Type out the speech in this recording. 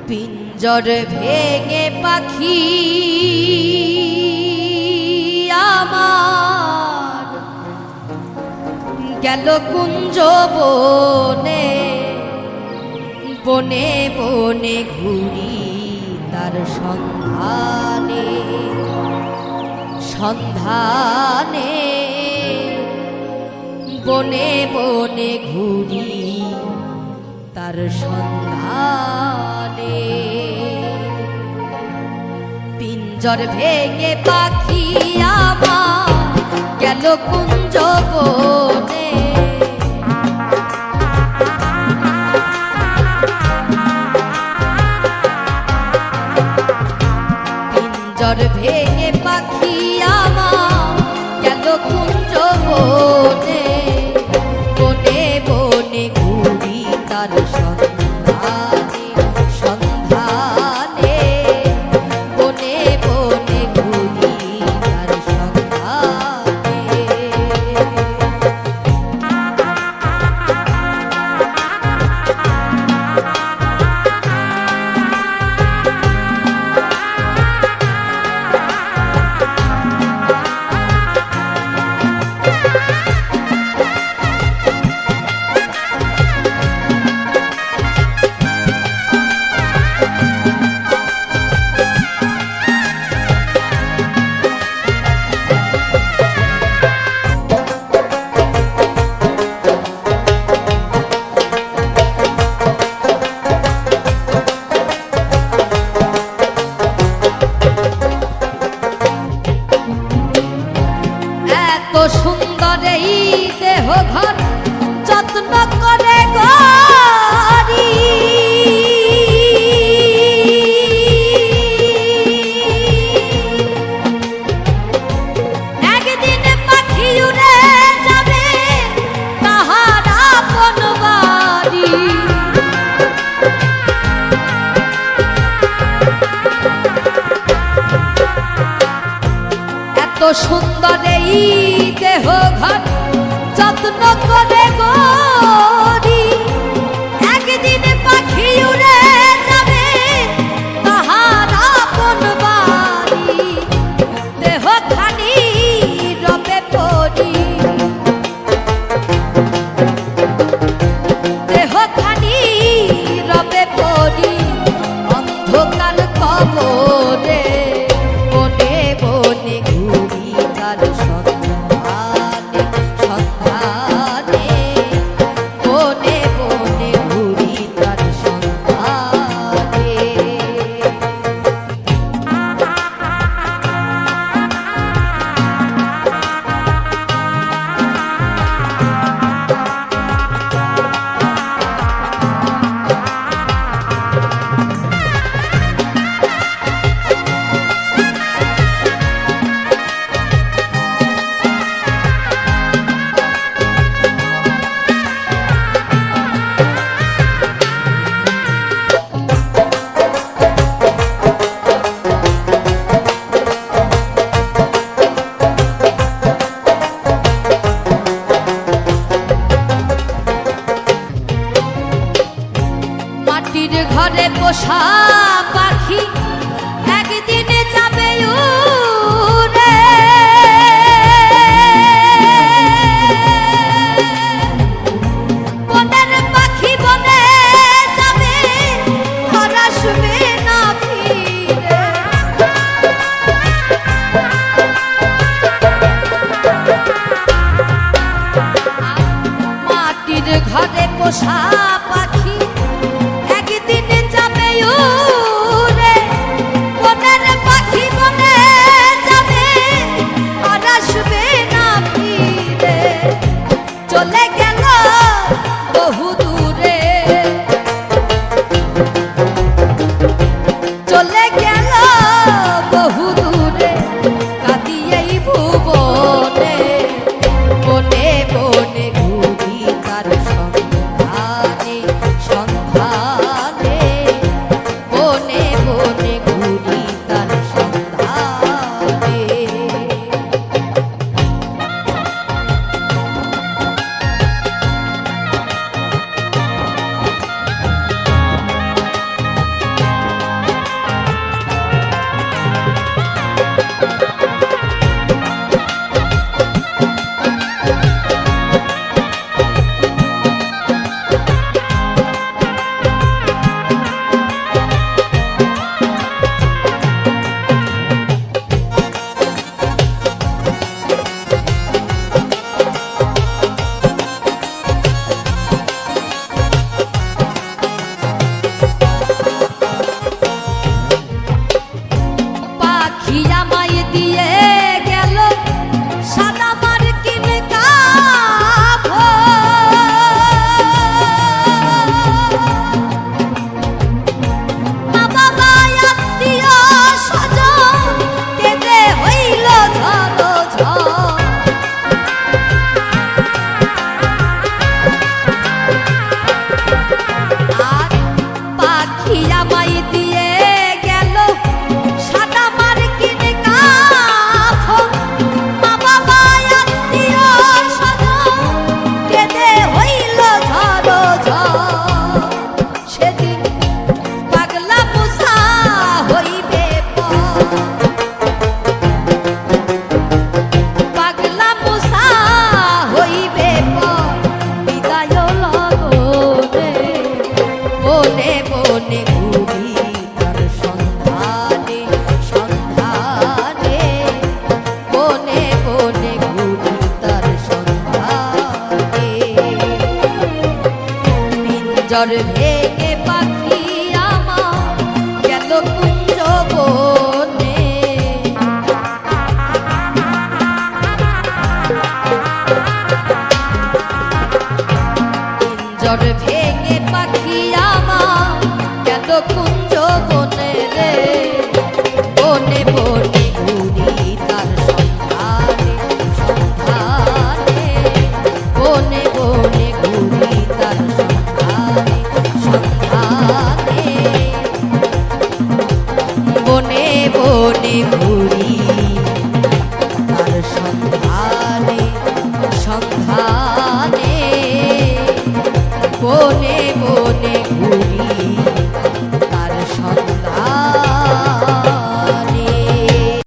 পিঞ্জর ভেঙে পাখি আমার গেল কুঞ্জ বনে, বনে বনে ঘুরি তার সন্ধানে, সন্ধানে বনে বনে ঘুরি তার সন্ধানে। পিঞ্জর ভেঙে পাখি আমার গেল কুঞ্জ বনে, পিঞ্জর ভেঙে পাখি আমার গেল কুঞ্জ বনে, বনে বনে ঘুরি তার সন্ধানে, সন্ধানে বনে বনে ঘুরি তার সন্ধানে। সুন্দর এই দেহ ঘর যত্ন করে গড়ি, একদিন পাখি উড়ে যাবে তাহার আপন বাড়ি। এত সুন্দর এই দেহ ঘর যত্ন করে গড়ি, একদিন পাখি উড়ে যাবে তাহার আপন বাড়ি। দেহ খানি রবে পড়ি, দেহ খানি রবে পড়ি অন্ধকার কবরে, বনে বনে ঘুরি তার সন্ধানে, সন্ধানে বনে বনে ঘুরি তার সন্ধানে। মাটির ঘরে পোষা পাখি একদিনে যাবে উড়ে, বনের পাখি বনে যাবে আর আসবে না ফিরে। মাটির ঘরে পোষা পাখি একদিন যাবে উড়ে, বনের পাখি বনে যাবে আমায় দিয়ে গেল সাদা মার্কিন কাফন। মা বাবা আত্মীয় স্বজন কেঁদে হইল ঝড়। সেদিন পাগলা মুসা হইবে পর, পাগলা মুসা হইবে পর বিদায় লগনে। বনে বনে ঘুরি তার সন্ধানে সন্ধানে, বনে বনে ঘুরি তার সন্ধানে। পিঞ্জর ভেঙে পাখি আমার গেল কুঞ্জ বনে। পিঞ্জর ভেঙে পাখি আমার গেল কুঞ্জ বনে রে। বনে বনে ঘুরি তার সন্ধানে সন্ধানে, বনে বনে ঘুরি তার সন্ধানে সন্ধানে, বনে বনে ঘুরি তার সন্ধানে সন্ধানে, বনে